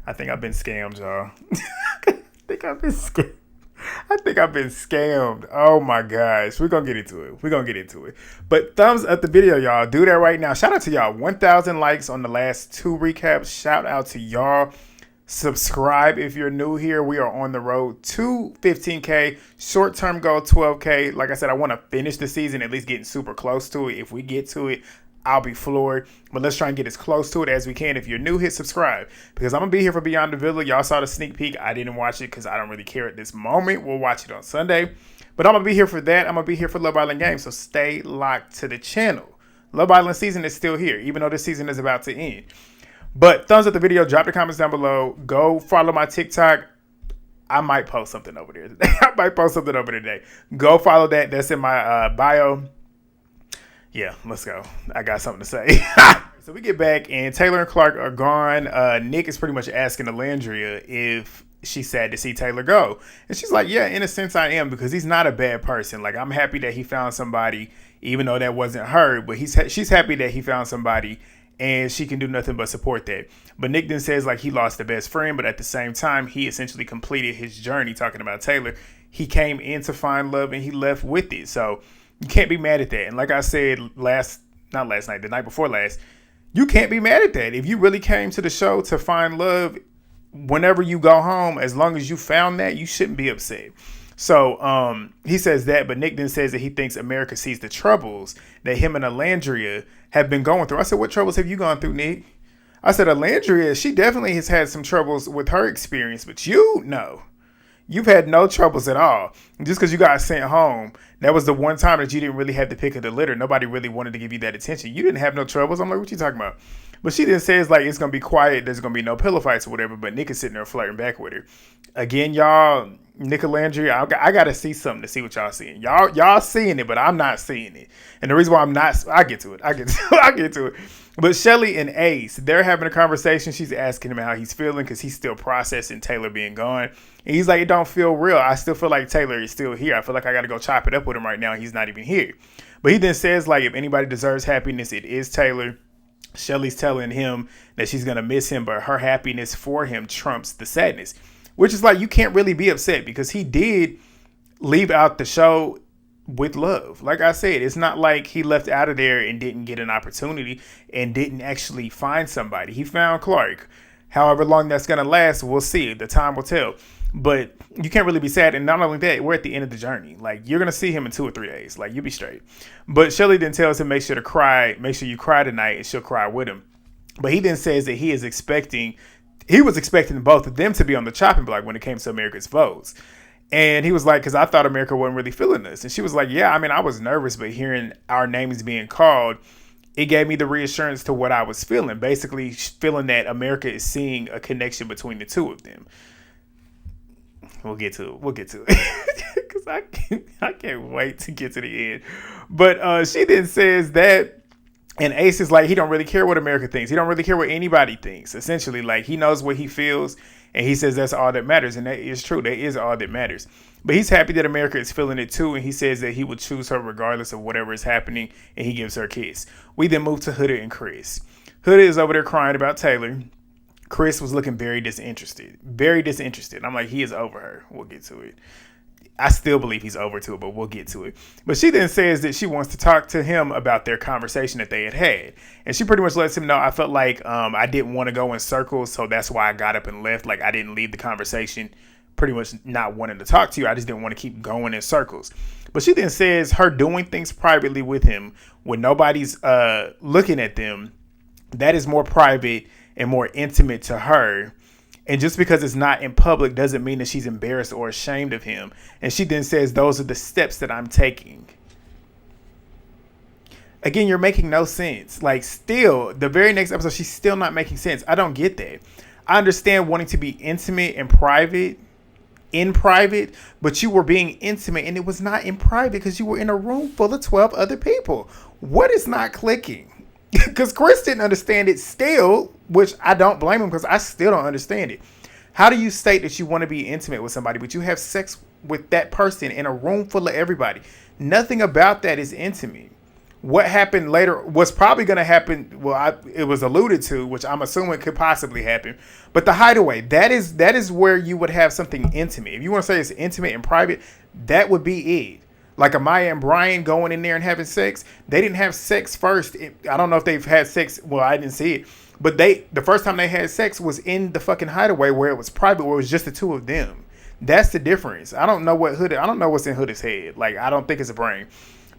I think I've been scammed, y'all. I think I've been scammed. Oh my gosh. We're going to get into it. But thumbs up the video, y'all. Do that right now. Shout out to y'all. 1,000 likes on the last 2 recaps. Shout out to y'all. Subscribe if you're new here. We are on the road to 15K. Short-term goal, 12K. Like I said, I want to finish the season, at least getting super close to it. If we get to it, I'll be floored. But let's try and get as close to it as we can. If you're new, hit subscribe. Because I'm going to be here for Beyond the Villa. Y'all saw the sneak peek. I didn't watch it because I don't really care at this moment. We'll watch it on Sunday. But I'm going to be here for that. I'm going to be here for Love Island Games. So stay locked to the channel. Love Island season is still here, even though this season is about to end. But thumbs up the video. Drop the comments down below. Go follow my TikTok. I might post something over there today. Go follow that. That's in my bio. Yeah, let's go. I got something to say. So we get back, and Taylor and Clarke are gone. Nick is pretty much asking Olandria if she's sad to see Taylor go. And she's like, yeah, in a sense I am, because he's not a bad person. Like, I'm happy that he found somebody, even though that wasn't her. But she's happy that he found somebody, and she can do nothing but support that. But Nick then says, like, he lost a best friend, but at the same time, he essentially completed his journey, talking about Taylor. He came in to find love, and he left with it. So you can't be mad at that. And like I said the night before last, you can't be mad at that. If you really came to the show to find love, whenever you go home, as long as you found that, you shouldn't be upset. So he says that, but Nick then says that he thinks America sees the troubles that him and Olandria have been going through. I said, what troubles have you gone through, Nick? I said, Olandria, she definitely has had some troubles with her experience, but you, no. You've had no troubles at all. Just because you got sent home, that was the one time that you didn't really have the pick of the litter. Nobody really wanted to give you that attention. You didn't have no troubles. I'm like, what you talking about? But she then says, like, it's going to be quiet. There's going to be no pillow fights or whatever. But Nick is sitting there flirting back with her. Again, y'all, Nick Olandria, I got to see something to see what y'all seeing. Y'all seeing it, but I'm not seeing it. And the reason why I'm not, I get to it. But Chelley and Ace, they're having a conversation. She's asking him how he's feeling because he's still processing Taylor being gone. And he's like, it don't feel real. I still feel like Taylor is still here. I feel like I got to go chop it up with him right now. He's not even here. But he then says, like, if anybody deserves happiness, it is Taylor. Chelley's telling him that she's going to miss him, but her happiness for him trumps the sadness. Which is like, you can't really be upset because he did leave out the show with love. Like I said, it's not like he left out of there and didn't get an opportunity and didn't actually find somebody. He found Clarke. However long that's going to last, we'll see. The time will tell. But you can't really be sad. And not only that, we're at the end of the journey. Like, you're going to see him in 2 or 3 days. Like, you'll be straight. But Chelley then tells him, make sure you cry tonight, and she'll cry with him. But he then says that he was expecting both of them to be on the chopping block when it came to America's votes. And he was like, because I thought America wasn't really feeling this. And she was like, yeah, I mean, I was nervous, but hearing our names being called, it gave me the reassurance to what I was feeling. Basically, feeling that America is seeing a connection between the two of them. We'll get to it. Because I can't wait to get to the end. But she then says that, and Ace is like, he don't really care what America thinks. He don't really care what anybody thinks. Essentially, like, he knows what he feels, and he says that's all that matters. And that is true. That is all that matters. But he's happy that America is feeling it too, and he says that he would choose her regardless of whatever is happening, and he gives her a kiss. We then move to Huda and Chris. Huda is over there crying about Taylor. Chris was looking very disinterested. I'm like, he is over her. We'll get to it. I still believe he's over to it, but we'll get to it. But she then says that she wants to talk to him about their conversation that they had. And she pretty much lets him know, I felt like I didn't want to go in circles, so that's why I got up and left. Like, I didn't leave the conversation pretty much not wanting to talk to you. I just didn't want to keep going in circles. But she then says her doing things privately with him when nobody's looking at them, that is more private and more intimate to her. And just because it's not in public doesn't mean that she's embarrassed or ashamed of him. And she then says, those are the steps that I'm taking. Again, you're making no sense. Like, still, the very next episode, she's still not making sense. I don't get that. I understand wanting to be intimate and private, in private, but you were being intimate and it was not in private because you were in a room full of 12 other people. What is not clicking? Because Chris didn't understand it still, which I don't blame him because I still don't understand it. How do you state that you want to be intimate with somebody, but you have sex with that person in a room full of everybody? Nothing about that is intimate. What happened later was probably going to happen. Well, it was alluded to, which I'm assuming could possibly happen. But the hideaway, that is where you would have something intimate. If you want to say it's intimate and private, that would be it. Like Amaya and Bryan going in there and having sex. They didn't have sex first. I don't know if they've had sex. Well, I didn't see it. But the first time they had sex was in the fucking hideaway where it was private, where it was just the two of them. That's the difference. I don't know what's in Huda's head. Like, I don't think it's a brain.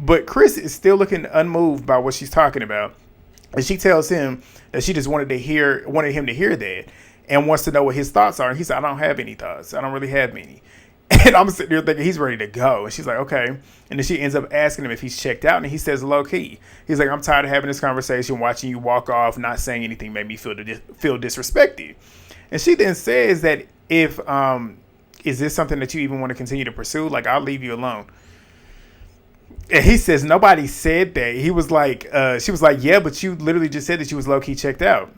But Chris is still looking unmoved by what she's talking about. And she tells him that she just wanted him to hear that and wants to know what his thoughts are. And he said, I don't have any thoughts. I don't really have many. And I'm sitting there thinking he's ready to go. And she's like, okay. And then she ends up asking him if he's checked out. And he says low key. He's like, I'm tired of having this conversation. Watching you walk off, not saying anything made me feel disrespected. And she then says that if, is this something that you even want to continue to pursue? Like, I'll leave you alone. And he says, nobody said that. He was like, she was like, yeah, but you literally just said that you was low key checked out.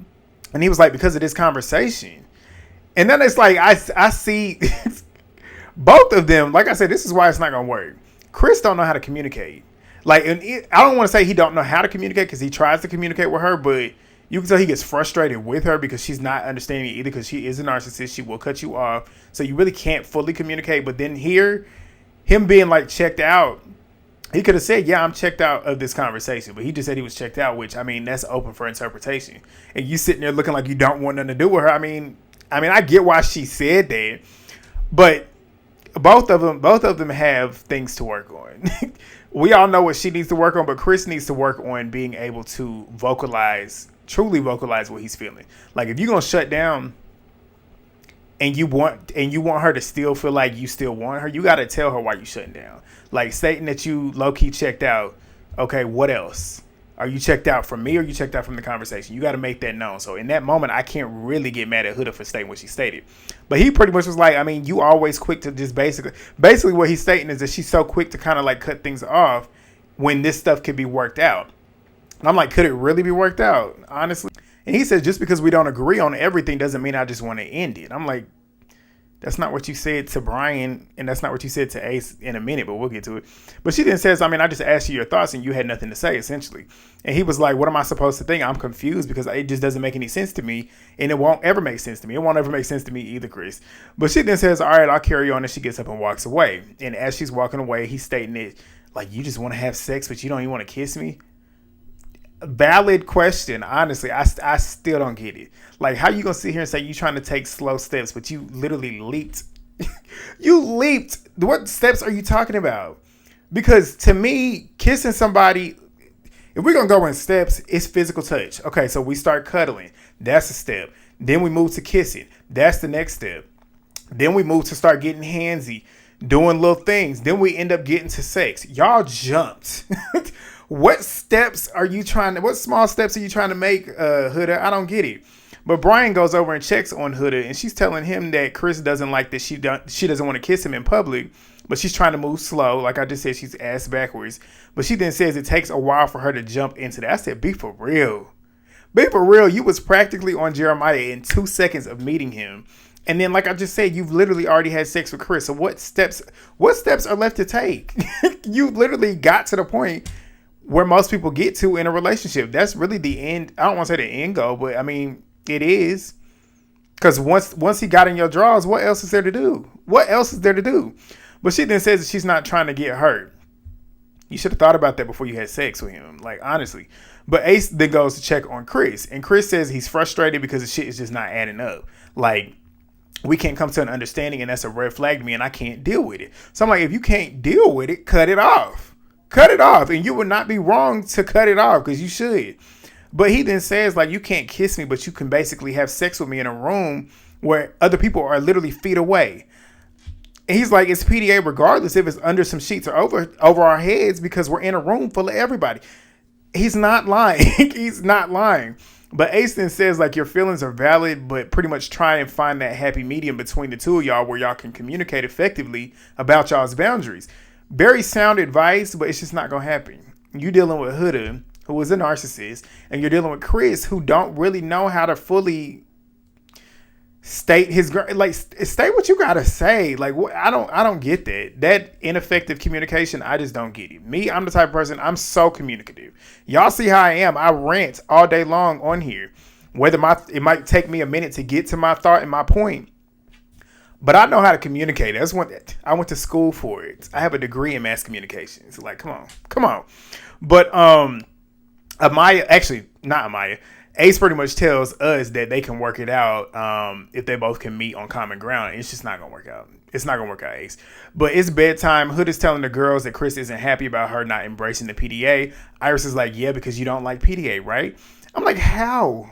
And he was like, because of this conversation. And then it's like, I see both of them. Like I said, this is why it's not going to work. Chris don't know how to communicate. Like, and I don't want to say he don't know how to communicate because he tries to communicate with her, but you can tell he gets frustrated with her because she's not understanding it either, because she is a narcissist. She will cut you off. So you really can't fully communicate. But then here, him being like checked out, he could have said, yeah, I'm checked out of this conversation. But he just said he was checked out, which, I mean, that's open for interpretation. And you sitting there looking like you don't want nothing to do with her. I mean, I get why she said that. But both of them have things to work on. We all know what she needs to work on, but Chris needs to work on being able to truly vocalize what he's feeling. Like, if you're going to shut down and you want her to still feel like you still want her, you got to tell her why you shutting down. Like, stating that you low-key checked out. Okay, what else? Are you checked out from me or you checked out from the conversation? You got to make that known. So in that moment, I can't really get mad at Huda for stating what she stated. But he pretty much was like, I mean, you always quick to just basically what he's stating is that she's so quick to kind of like cut things off when this stuff could be worked out. And I'm like, could it really be worked out? Honestly. And he says, just because we don't agree on everything doesn't mean I just want to end it. I'm like, that's not what you said to Bryan, and that's not what you said to Ace in a minute, but we'll get to it. But she then says, I mean, I just asked you your thoughts, and you had nothing to say, essentially. And he was like, what am I supposed to think? I'm confused because it just doesn't make any sense to me, and it won't ever make sense to me. It won't ever make sense to me either, Chris. But she then says, all right, I'll carry on, and she gets up and walks away. And as she's walking away, he's stating it, like, you just want to have sex, but you don't even want to kiss me? Valid question. Honestly, I still don't get it. Like, how you gonna sit here and say you trying to take slow steps, but you literally leaped? You leaped. What steps are you talking about? Because to me, kissing somebody, if we're gonna go in steps, it's physical touch. Okay, so we start cuddling. That's a step. Then we move to kissing. That's the next step. Then we move to start getting handsy, doing little things. Then we end up getting to sex. Y'all jumped. What steps are you what small steps are you trying to make, Huda? I don't get it. But Bryan goes over and checks on Huda, and she's telling him that Chris doesn't like that she doesn't want to kiss him in public, but she's trying to move slow. Like I just said, she's ass backwards. But she then says it takes a while for her to jump into that. I said, be for real. Be for real. You was practically on Jeremiah in 2 seconds of meeting him. And then, like I just said, you've literally already had sex with Chris. So what steps are left to take? You literally got to the point where most people get to in a relationship. That's really the end. I don't want to say the end goal, but I mean, it is. Because once he got in your drawers, what else is there to do? What else is there to do? But she then says that she's not trying to get hurt. You should have thought about that before you had sex with him. Like, honestly. But Ace then goes to check on Chris. And Chris says he's frustrated because the shit is just not adding up. Like, we can't come to an understanding, and that's a red flag to me, and I can't deal with it. So I'm like, if you can't deal with it, cut it off. Cut it off. And you would not be wrong to cut it off, because you should. But he then says, like, you can't kiss me, but you can basically have sex with me in a room where other people are literally feet away. And he's like, it's PDA regardless if it's under some sheets or over our heads, because we're in a room full of everybody. He's not lying. He's not lying. But Ace then says, like, your feelings are valid, but pretty much try and find that happy medium between the two of y'all where y'all can communicate effectively about y'all's boundaries. Very sound advice, but it's just not going to happen. You dealing with Huda, who is a narcissist, and you're dealing with Chris, who don't really know how to fully state his like state what you gotta say. Like I don't get that ineffective communication. I just don't get it. Me, I'm the type of person, I'm so communicative. Y'all see how I am. I rant all day long on here. Whether it might take me a minute to get to my thought and my point, but I know how to communicate. That's what I went to school for it. I have a degree in mass communications. Like, come on. But Amaya, actually not Amaya, Ace pretty much tells us that they can work it out if they both can meet on common ground. It's just not going to work out. It's not going to work out, Ace. But it's bedtime. Hood is telling the girls that Chris isn't happy about her not embracing the PDA. Iris is like, yeah, because you don't like PDA, right? I'm like, how?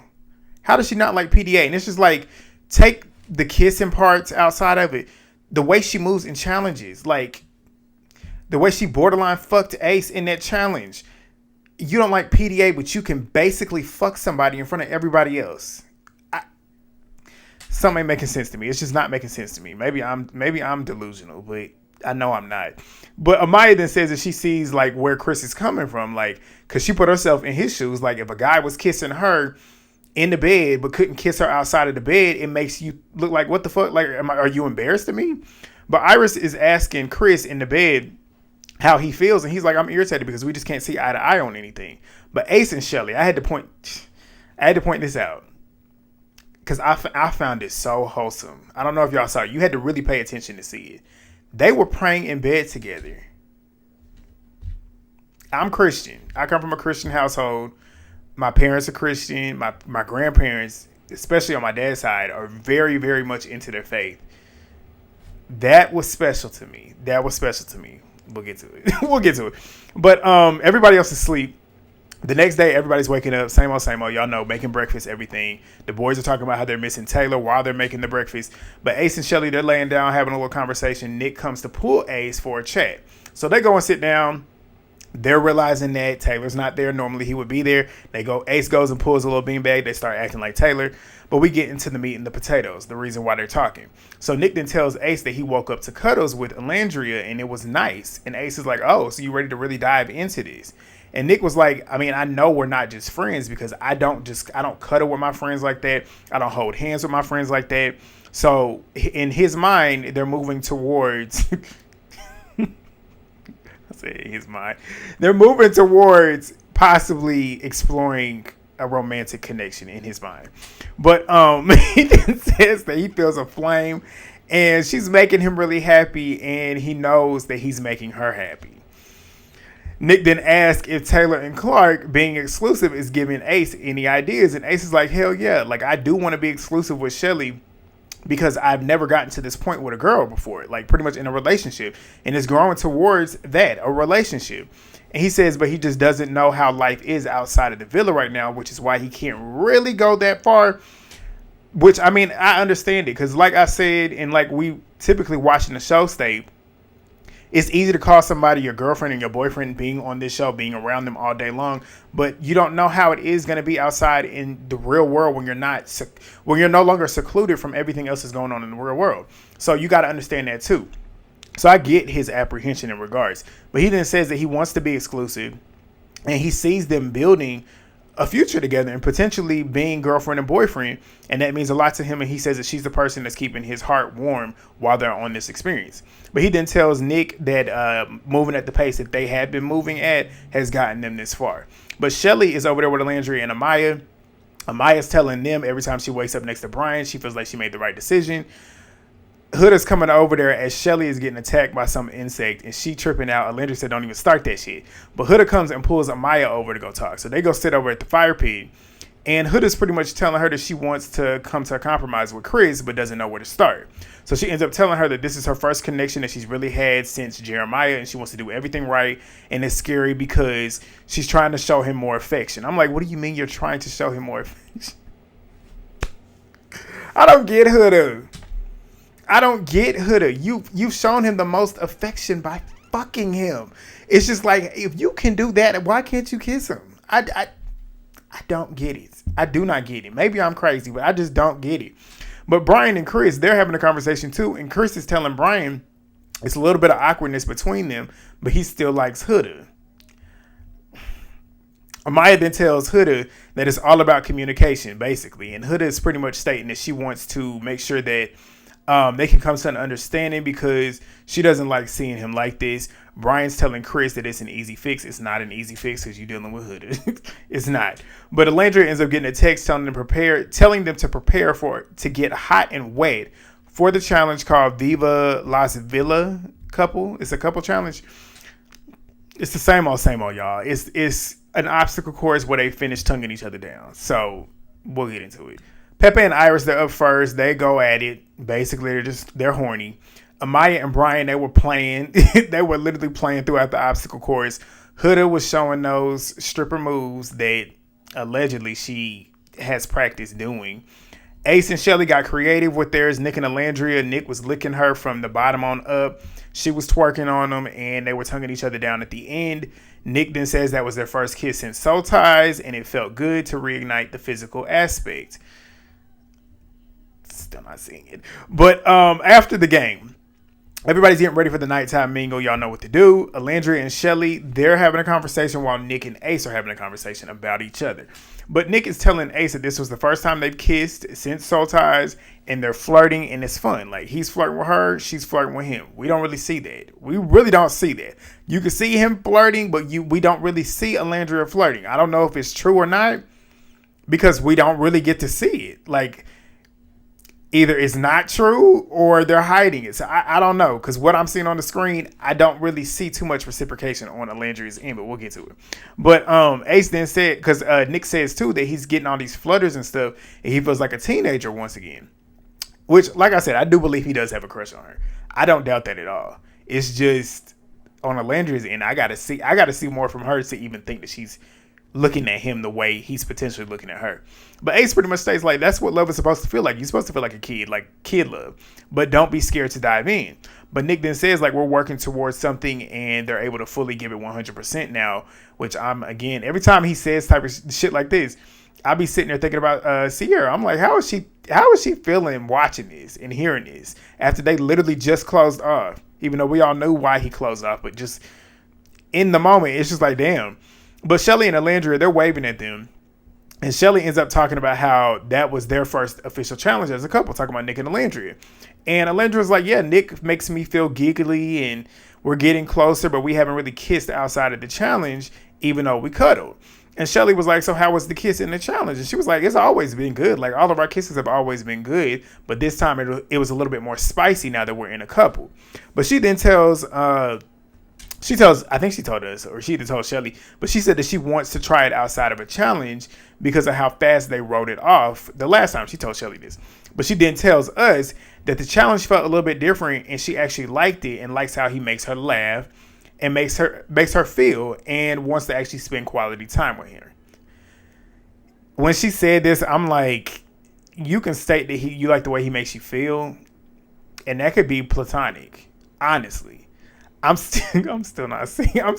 How does she not like PDA? And it's just like, take the kissing parts outside of it. The way she moves in challenges. Like, the way she borderline fucked Ace in that challenge. You don't like PDA, but you can basically fuck somebody in front of everybody else. Something ain't making sense to me. It's just not making sense to me. Maybe I'm delusional, but I know I'm not. But Amaya then says that she sees like where Chris is coming from, like, because she put herself in his shoes. Like, if a guy was kissing her in the bed but couldn't kiss her outside of the bed, it makes you look like, what the fuck? Like, are you embarrassed of me? But Iris is asking Chris in the bed how he feels, and he's like, I'm irritated because we just can't see eye to eye on anything. But Ace and Chelley, I had to point this out because I found it so wholesome. I don't know if y'all saw it. You had to really pay attention to see it. They were praying in bed together. I'm Christian. I come from a Christian household. My parents are Christian. My grandparents, especially on my dad's side, are very, very much into their faith. That was special to me. We'll get to it. But everybody else is asleep. The next day, everybody's waking up. Same old. Y'all know, making breakfast, everything. The boys are talking about how they're missing Taylor while they're making the breakfast. But Ace and Chelley, they're laying down, having a little conversation. Nick comes to pull Ace for a chat. So they go and sit down. They're realizing that Taylor's not there. Normally he would be there. Ace goes and pulls a little beanbag. They start acting like Taylor. But we get into the meat and the potatoes, the reason why they're talking. So Nick then tells Ace that he woke up to cuddles with Olandria and it was nice. And Ace is like, oh, so you ready to really dive into this? And Nick was like, I mean, I know we're not just friends because I don't cuddle with my friends like that. I don't hold hands with my friends like that. So in his mind, they're moving towards... They're moving towards possibly exploring a romantic connection in his mind. But he then says that he feels a flame and she's making him really happy and he knows that he's making her happy. Nick then asks if Taylor and Clarke being exclusive is giving Ace any ideas, and Ace is like, hell yeah, like I do want to be exclusive with Chelley because I've never gotten to this point with a girl before, like pretty much in a relationship, and it's growing towards that, a relationship. And he says, but he just doesn't know how life is outside of the villa right now, which is why he can't really go that far. Which, I mean, I understand it because like I said, and like we typically watching the show state, it's easy to call somebody your girlfriend and your boyfriend being on this show, being around them all day long, but you don't know how it is going to be outside in the real world when you're no longer secluded from everything else that's going on in the real world. So you got to understand that too. So I get his apprehension in regards, but he then says that he wants to be exclusive and he sees them building a future together and potentially being girlfriend and boyfriend. And that means a lot to him. And he says that she's the person that's keeping his heart warm while they're on this experience. But he then tells Nick that moving at the pace that they had been moving at has gotten them this far. But Chelley is over there with Olandria and Amaya. Amaya's telling them every time she wakes up next to Bryan, she feels like she made the right decision. Huda's coming over there as Chelley is getting attacked by some insect and she tripping out. Olandria said, don't even start that shit. But Huda comes and pulls Amaya over to go talk. So they go sit over at the fire pit. And Huda's pretty much telling her that she wants to come to a compromise with Chris, but doesn't know where to start. So she ends up telling her that this is her first connection that she's really had since Jeremiah, and she wants to do everything right. And it's scary because she's trying to show him more affection. I'm like, what do you mean you're trying to show him more affection? I don't get Huda. You've shown him the most affection by fucking him. It's just like, if you can do that, why can't you kiss him? I don't get it. I do not get it. Maybe I'm crazy, but I just don't get it. But Bryan and Chris, they're having a conversation too. And Chris is telling Bryan it's a little bit of awkwardness between them, but he still likes Huda. Amaya then tells Huda that it's all about communication, basically. And Huda is pretty much stating that she wants to make sure that they can come to an understanding because she doesn't like seeing him like this. Bryan's telling Chris that it's an easy fix. It's not an easy fix because you're dealing with Huda. It's not. But Olandria ends up getting a text telling them to prepare to get hot and wet for the challenge called Viva Las Villa couple. It's a couple challenge. It's the same old, y'all. It's an obstacle course where they finish tonguing each other down. So we'll get into it. Pepe and Iris, they're up first. They go at it. Basically, they're horny. Amaya and Bryan, they were playing. They were literally playing throughout the obstacle course. Huda was showing those stripper moves that allegedly she has practiced doing. Ace and Chelley got creative with theirs. Nick and Olandria. Nick was licking her from the bottom on up. She was twerking on them, and they were tonguing each other down at the end. Nick then says that was their first kiss since Soul Ties, and it felt good to reignite the physical aspect. Still not seeing it. But after the game, everybody's getting ready for the nighttime mingle. Y'all know what to do. Olandria and Chelley, they're having a conversation while Nick and Ace are having a conversation about each other. But Nick is telling Ace that this was the first time they've kissed since Soul Ties, and they're flirting, and it's fun. Like, he's flirting with her, she's flirting with him. We don't really see that. We really don't see that. You can see him flirting, but we don't really see Olandria flirting. I don't know if it's true or not, because we don't really get to see it. Like, either it's not true or they're hiding it. So I don't know, because what I'm seeing on the screen, I don't really see too much reciprocation on Olandria's end, but we'll get to it. But Ace then said, because Nick says too that he's getting all these flutters and stuff, and he feels like a teenager once again. Which, like I said, I do believe he does have a crush on her. I don't doubt that at all. It's just on Olandria's end, I gotta see more from her to even think that she's looking at him the way he's potentially looking at her. But Ace pretty much states, like, that's what love is supposed to feel like. You're supposed to feel like a kid, like kid love. But don't be scared to dive in. But Nick then says, like, we're working towards something, and they're able to fully give it 100% now, which again, every time he says type of shit like this, I'll be sitting there thinking about Cierra. I'm like, how is she feeling watching this and hearing this after they literally just closed off? Even though we all knew why he closed off, but just in the moment, it's just like, damn. But Chelley and Olandria, they're waving at them. And Chelley ends up talking about how that was their first official challenge as a couple, talking about Nick and Olandria. And Olandria's like, yeah, Nick makes me feel giggly and we're getting closer, but we haven't really kissed outside of the challenge, even though we cuddled. And Chelley was like, so how was the kiss in the challenge? And she was like, it's always been good. Like, all of our kisses have always been good, but this time it was a little bit more spicy now that we're in a couple. But she then tells... I think she told us, or she either told Chelley, but she said that she wants to try it outside of a challenge because of how fast they wrote it off the last time. She told Chelley this. But she then tells us that the challenge felt a little bit different and she actually liked it and likes how he makes her laugh and makes her feel and wants to actually spend quality time with her. When she said this, I'm like, you can state that you like the way he makes you feel, and that could be platonic, honestly. I'm still not seeing it. I'm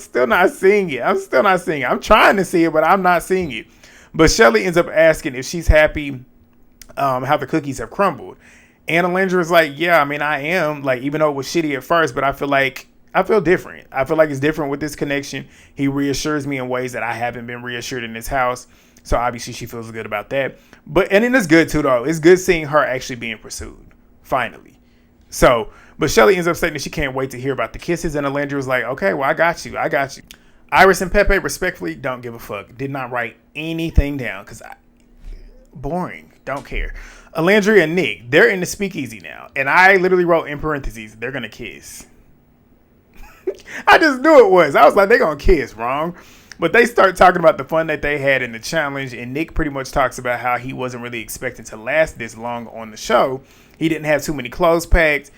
trying to see it, but I'm not seeing it. But Chelley ends up asking if she's happy how the cookies have crumbled. And Olandria is like, yeah, I mean, I am. Like, even though it was shitty at first, but I feel different. I feel like it's different with this connection. He reassures me in ways that I haven't been reassured in this house. So obviously she feels good about that. And then it's good too, though. It's good seeing her actually being pursued. Finally. But Chelley ends up saying that she can't wait to hear about the kisses, and Olandria was like, okay, well, I got you. Iris and Pepe, respectfully, don't give a fuck. Did not write anything down, because boring. Don't care. Olandria and Nick, they're in the speakeasy now, and I literally wrote in parentheses, they're going to kiss. I just knew it was. I was like, they're going to kiss, wrong. But they start talking about the fun that they had in the challenge, and Nick pretty much talks about how he wasn't really expecting to last this long on the show. He didn't have too many clothes packed.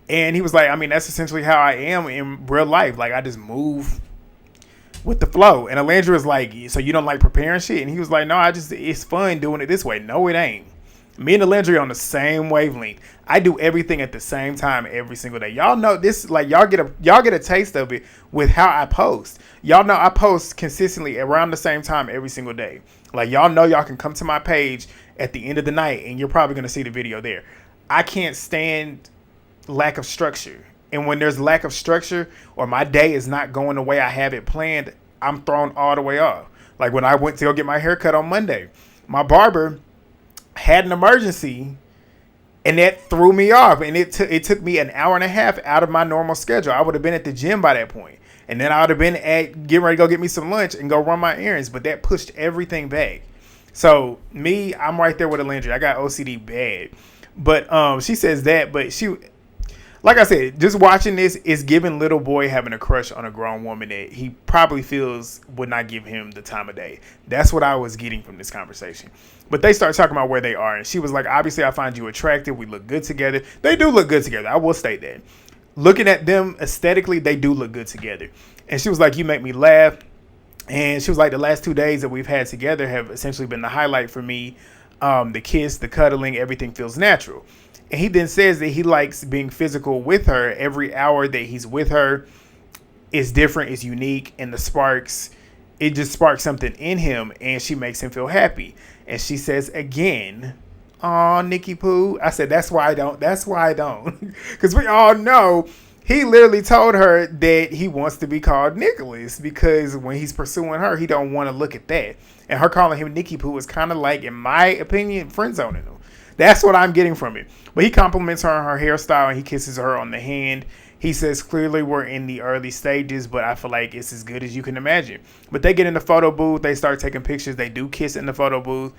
And he was like, I mean, that's essentially how I am in real life. Like, I just move with the flow. And Olandria was like, so you don't like preparing shit? And he was like, no, it's fun doing it this way. No, it ain't. Me and Olandria on the same wavelength. I do everything at the same time every single day. Y'all know this, like, y'all get a taste of it with how I post. Y'all know I post consistently around the same time every single day. Like, y'all know y'all can come to my page at the end of the night and you're probably going to see the video there. I can't stand lack of structure, and when there's lack of structure or my day is not going the way I have it planned, I'm thrown all the way off. Like when I went to go get my hair cut on Monday, my barber had an emergency, and that threw me off. And it took me an hour and a half out of my normal schedule. I would have been at the gym by that point. And then I would have been getting ready to go get me some lunch and go run my errands. But that pushed everything back. So me, I'm right there with Olandria. I got OCD bad. But she says that. But she, like I said, just watching this is giving little boy having a crush on a grown woman that he probably feels would not give him the time of day. That's what I was getting from this conversation. But they start talking about where they are. And she was like, obviously, I find you attractive. We look good together. They do look good together. I will state that. Looking at them aesthetically, they do look good together. And she was like, you make me laugh. And she was like, the last 2 days that we've had together have essentially been the highlight for me. The kiss, the cuddling, everything feels natural. And he then says that he likes being physical with her. Every hour that he's with her is different, is unique. And the sparks, it just sparks something in him. And she makes him feel happy. And she says again, "Aw, Nicky Poo." I said, that's why I don't. That's why I don't. Because we all know he literally told her that he wants to be called Nicolas, because when he's pursuing her, he don't want to look at that. And her calling him Nicky Poo is kind of like, in my opinion, friend zoning him. That's what I'm getting from it. But he compliments her on her hairstyle, and he kisses her on the hand. He says, clearly we're in the early stages, but I feel like it's as good as you can imagine. But they get in the photo booth. They start taking pictures. They do kiss in the photo booth.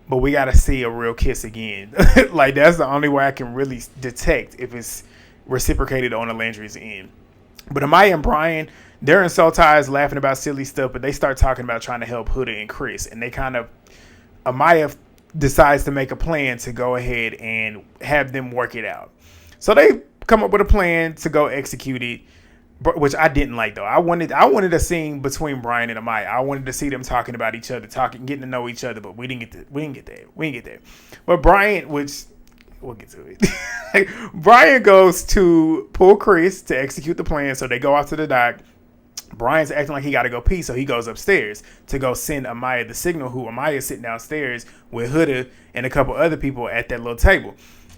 But we got to see a real kiss again. Like, that's the only way I can really detect if it's reciprocated on Olandria's end. But Amaya and Bryan, they're in soul ties laughing about silly stuff, but they start talking about trying to help Huda and Chris. And they kind of, Amaya decides to make a plan to go ahead and have them work it out. So they come up with a plan to go execute it, which I didn't like, though. I wanted a scene between Bryan and Amaya. I wanted to see them talking about each other, getting to know each other, but we didn't get that. But Bryan, which we'll get to it. Bryan goes to pull Chris to execute the plan, so they go out to the dock. Bryan's acting like he got to go pee, so he goes upstairs to go send Amaya the signal, who Amaya is sitting downstairs with Huda and a couple other people at that little table.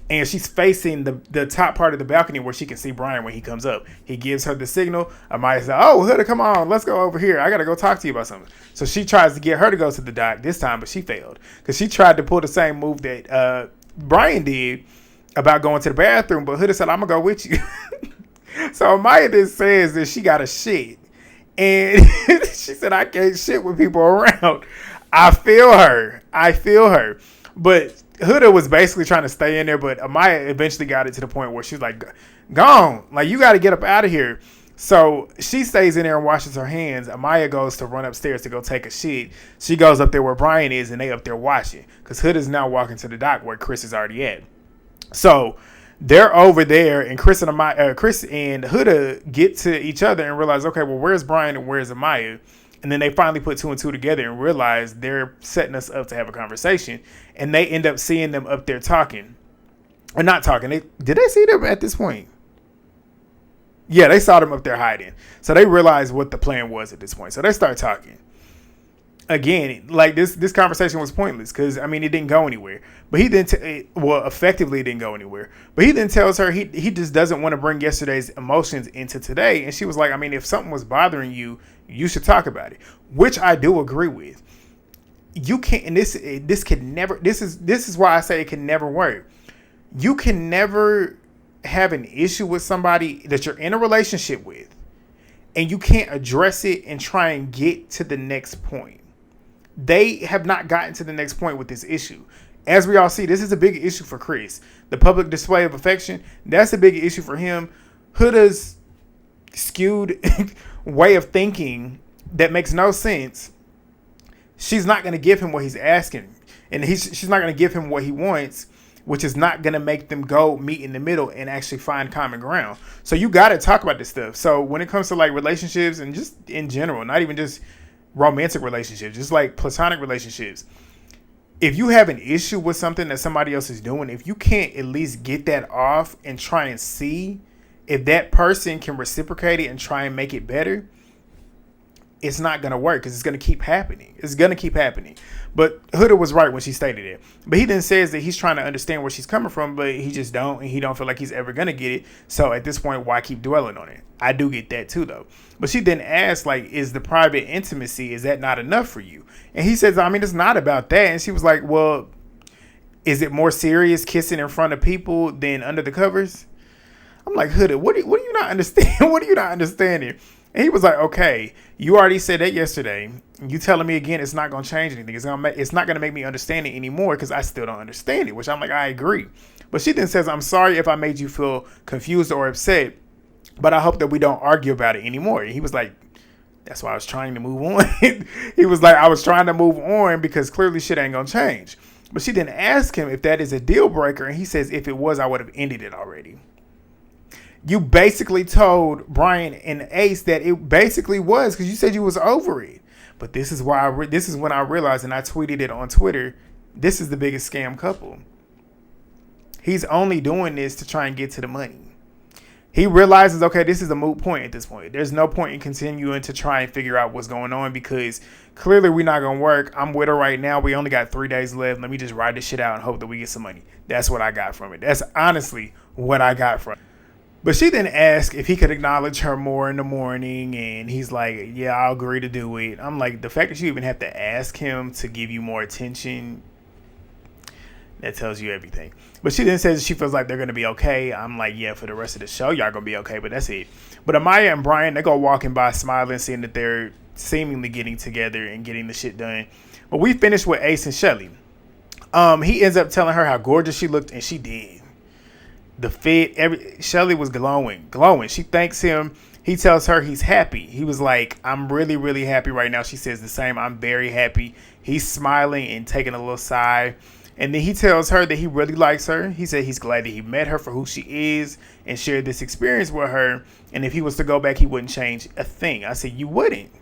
And she's facing the top part of the balcony where she can see Bryan when he comes up. He gives her the signal. Amaya says, "Oh, Huda, come on. Let's go over here. I got to go talk to you about something." So she tries to get her to go to the dock this time, but she failed. Because she tried to pull the same move that Bryan did about going to the bathroom. But Huda said, "I'm going to go with you." So Amaya then says that she got a shit. And she said, "I can't shit with people around." I feel her. But Huda was basically trying to stay in there, but Amaya eventually got it to the point where she's like, "Gone. Like, you got to get up out of here." So she stays in there and washes her hands. Amaya goes to run upstairs to go take a shit. She goes up there where Bryan is, and they up there watching. Because Huda's now walking to the dock where Chris is already at. So they're over there, and Chris and Huda get to each other and realize, okay, well, where's Bryan and where's Amaya? And then they finally put two and two together and realize they're setting us up to have a conversation. And they end up seeing them up there talking. Or not talking. Did they see them at this point? Yeah, they saw them up there hiding. So they realized what the plan was at this point. So they start talking. Again, like this conversation was pointless because, I mean, it didn't go anywhere. But he didn't, effectively it didn't go anywhere. But he then tells her he just doesn't want to bring yesterday's emotions into today. And she was like, I mean, if something was bothering you, you should talk about it, which I do agree with. You can't, and this is why I say it can never work. You can never have an issue with somebody that you're in a relationship with, and you can't address it and try and get to the next point. They have not gotten to the next point with this issue. As we all see, this is a big issue for Chris. The public display of affection, that's a big issue for him. Huda's skewed way of thinking that makes no sense. She's not going to give him what he's asking. And she's not going to give him what he wants, which is not going to make them go meet in the middle and actually find common ground. So you got to talk about this stuff. So when it comes to like relationships and just in general, not even just romantic relationships, just like platonic relationships, if you have an issue with something that somebody else is doing, if you can't at least get that off and try and see if that person can reciprocate it and try and make it better, it's not going to work because it's going to keep happening. It's going to keep happening. But Huda was right when she stated it. But he then says that he's trying to understand where she's coming from, but he just don't, and he don't feel like he's ever going to get it. So at this point, why keep dwelling on it? I do get that too, though. But she then asks, like, is the private intimacy, is that not enough for you? And he says, I mean, it's not about that. And she was like, well, is it more serious kissing in front of people than under the covers? I'm like, Huda, what do you not understand? What are you not understanding? And he was like, okay, you already said that yesterday. You telling me again it's not going to change anything. It's not going to make me understand it anymore because I still don't understand it, which I'm like, I agree. But she then says, I'm sorry if I made you feel confused or upset, but I hope that we don't argue about it anymore. And he was like, that's why I was trying to move on. He was like, I was trying to move on because clearly shit ain't going to change. But she then asked him if that is a deal breaker. And he says, if it was, I would have ended it already. You basically told Bryan and Ace that it basically was because you said you was over it. But this is why this is when I realized, and I tweeted it on Twitter, this is the biggest scam couple. He's only doing this to try and get to the money. He realizes, okay, this is a moot point at this point. There's no point in continuing to try and figure out what's going on because clearly we're not going to work. I'm with her right now. We only got 3 days left. Let me just ride this shit out and hope that we get some money. That's what I got from it. That's honestly what I got from it. But she then asked if he could acknowledge her more in the morning, and he's like, yeah, I'll agree to do it. I'm like, the fact that you even have to ask him to give you more attention, that tells you everything. But she then says she feels like they're going to be okay. I'm like, yeah, for the rest of the show, y'all going to be okay, but that's it. But Amaya and Bryan, they go walking by smiling, seeing that they're seemingly getting together and getting the shit done. But we finished with Ace and Chelley. He ends up telling her how gorgeous she looked, and she did. The fit, Chelley was glowing. She thanks him. He tells her he's happy. He was like, I'm really, really happy right now. She says the same. I'm very happy. He's smiling and taking a little sigh. And then he tells her that he really likes her. He said he's glad that he met her for who she is and shared this experience with her. And if he was to go back, he wouldn't change a thing. I said, you wouldn't.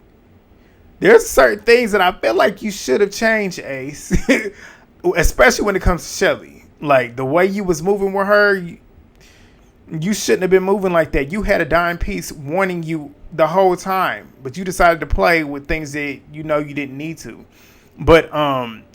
There's certain things that I feel like you should have changed, Ace. Especially when it comes to Chelley. Like, the way you was moving with her, you shouldn't have been moving like that. You had a dime piece warning you the whole time, but you decided to play with things that you know you didn't need to. But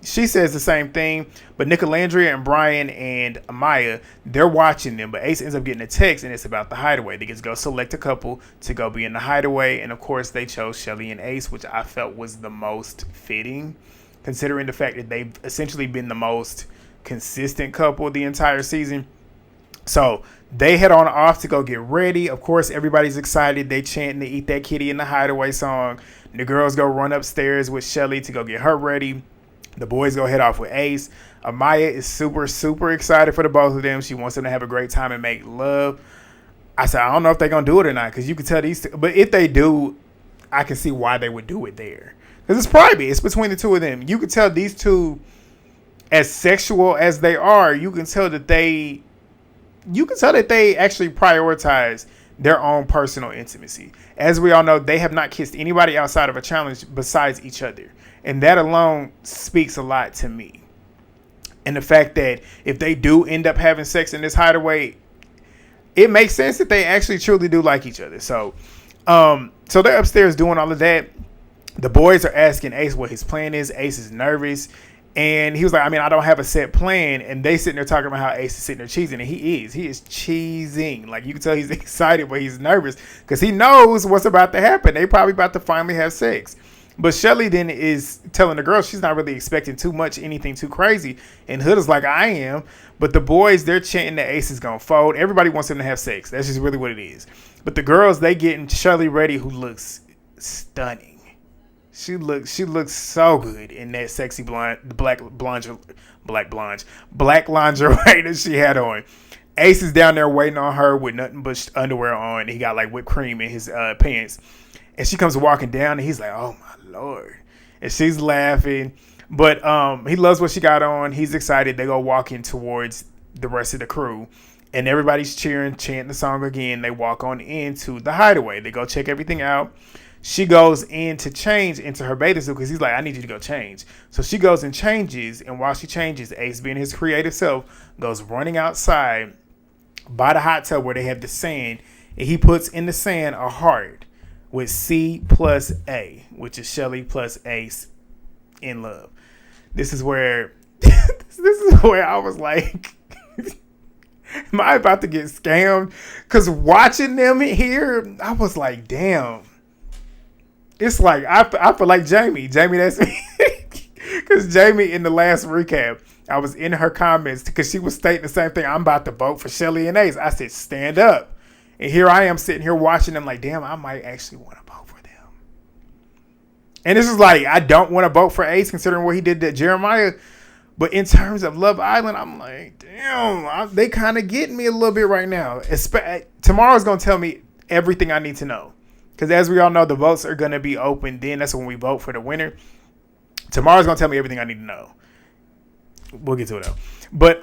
she says the same thing. But Olandria and Bryan and Amaya, they're watching them. But Ace ends up getting a text, and it's about the hideaway. They get to go select a couple to go be in the hideaway. And, of course, they chose Chelley and Ace, which I felt was the most fitting, considering the fact that they've essentially been the most consistent couple the entire season. So they head on off to go get ready. Of course, everybody's excited. They chanting to Eat That Kitty in the hideaway song. The girls go run upstairs with Chelley to go get her ready. The boys go head off with Ace. Amaya is super, super excited for the both of them. She wants them to have a great time and make love. I said, I don't know if they're going to do it or not because you can tell these two. But if they do, I can see why they would do it there. Because it's private. It's between the two of them. You can tell these two, as sexual as they are, you can tell that they actually prioritize their own personal intimacy. As we all know, they have not kissed anybody outside of a challenge besides each other. And that alone speaks a lot to me. And the fact that if they do end up having sex in this hideaway, it makes sense that they actually truly do like each other. So they're upstairs doing all of that. The boys are asking Ace what his plan is. Ace is nervous. And he was like, I mean, I don't have a set plan. And they sitting there talking about how Ace is sitting there cheesing. And he is cheesing. Like, you can tell he's excited, but he's nervous because he knows what's about to happen. They probably about to finally have sex. But Chelley then is telling the girls she's not really expecting too much, anything too crazy. And Huda's like, I am. But the boys, they're chanting that Ace is going to fold. Everybody wants him to have sex. That's just really what it is. But the girls, they getting Chelley ready, who looks stunning. She looks so good in that sexy black lingerie that she had on. Ace is down there waiting on her with nothing but underwear on. He got like whipped cream in his pants. And she comes walking down and he's like, oh my Lord. And she's laughing. But he loves what she got on. He's excited. They go walking towards the rest of the crew. And everybody's cheering, chanting the song again. They walk on into the hideaway. They go check everything out. She goes in to change into her bathing suit because he's like, I need you to go change. So she goes and changes. And while she changes, Ace, being his creative self, goes running outside by the hot tub where they have the sand. And he puts in the sand a heart with C plus A, which is Chelley plus Ace in love. This is where this is where I was like, am I about to get scammed? Because watching them here, I was like, damn. It's like, I feel like Jamie. Jamie, that's me. Because Jamie, in the last recap, I was in her comments because she was stating the same thing. I'm about to vote for Chelley and Ace. I said, stand up. And here I am sitting here watching them like, damn, I might actually want to vote for them. And this is like, I don't want to vote for Ace considering what he did to Jeremiah. But in terms of Love Island, I'm like, damn, they kind of getting me a little bit right now. Tomorrow's going to tell me everything I need to know. Because as we all know, the votes are going to be open. Then that's when we vote for the winner. Tomorrow's going to tell me everything I need to know. We'll get to it though. But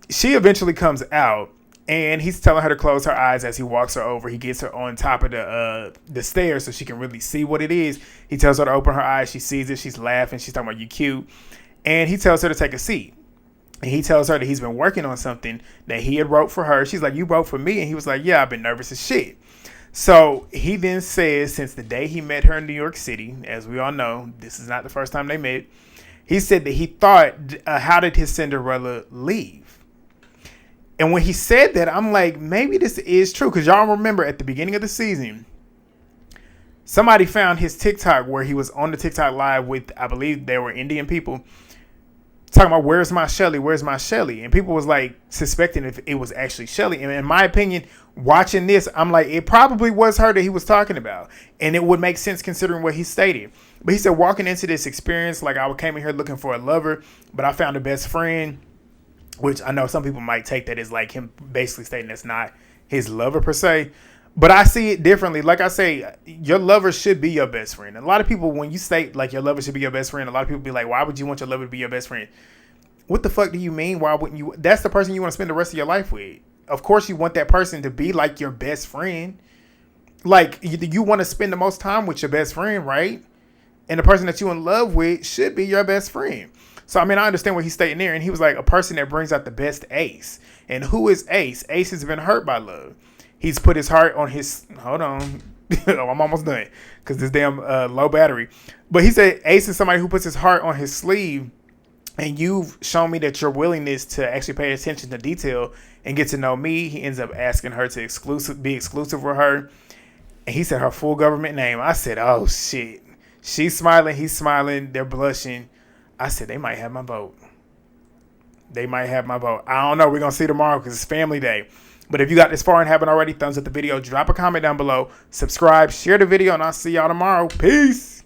she eventually comes out. And he's telling her to close her eyes as he walks her over. He gets her on top of the stairs so she can really see what it is. He tells her to open her eyes. She sees it. She's laughing. She's talking about, you cute. And he tells her to take a seat. And he tells her that he's been working on something that he had wrote for her. She's like, you wrote for me? And he was like, yeah, I've been nervous as shit. So he then says, since the day he met her in New York City, as we all know, this is not the first time they met. He said that he thought, how did his Cinderella leave? And when he said that, I'm like, maybe this is true. Because y'all remember at the beginning of the season, somebody found his TikTok where he was on the TikTok live with, I believe they were Indian people, talking about, where's my Chelley? Where's my Chelley? And people was like suspecting if it was actually Chelley. And in my opinion, watching this, I'm like, it probably was her that he was talking about. And it would make sense considering what he stated. But he said, walking into this experience, like I came in here looking for a lover, but I found a best friend. Which I know some people might take that as like him basically stating that's not his lover per se. But I see it differently. Like I say, your lover should be your best friend. And a lot of people, when you state like your lover should be your best friend, a lot of people be like, why would you want your lover to be your best friend? What the fuck do you mean? Why wouldn't you? That's the person you want to spend the rest of your life with. Of course you want that person to be like your best friend. Like you want to spend the most time with your best friend, right? And the person that you're in love with should be your best friend. So, I mean, I understand what he's stating there. And he was like, a person that brings out the best Ace. And who is Ace? Ace has been hurt by love. He's put his heart on his... Hold on. I'm almost done. Because this damn low battery. But he said Ace is somebody who puts his heart on his sleeve. And you've shown me that your willingness to actually pay attention to detail and get to know me. He ends up asking her to be exclusive with her. And he said her full government name. I said, oh, shit. She's smiling. He's smiling. They're blushing. I said, they might have my vote. They might have my vote. I don't know. We're going to see tomorrow because it's family day. But if you got this far and haven't already, thumbs up the video. Drop a comment down below. Subscribe. Share the video. And I'll see y'all tomorrow. Peace.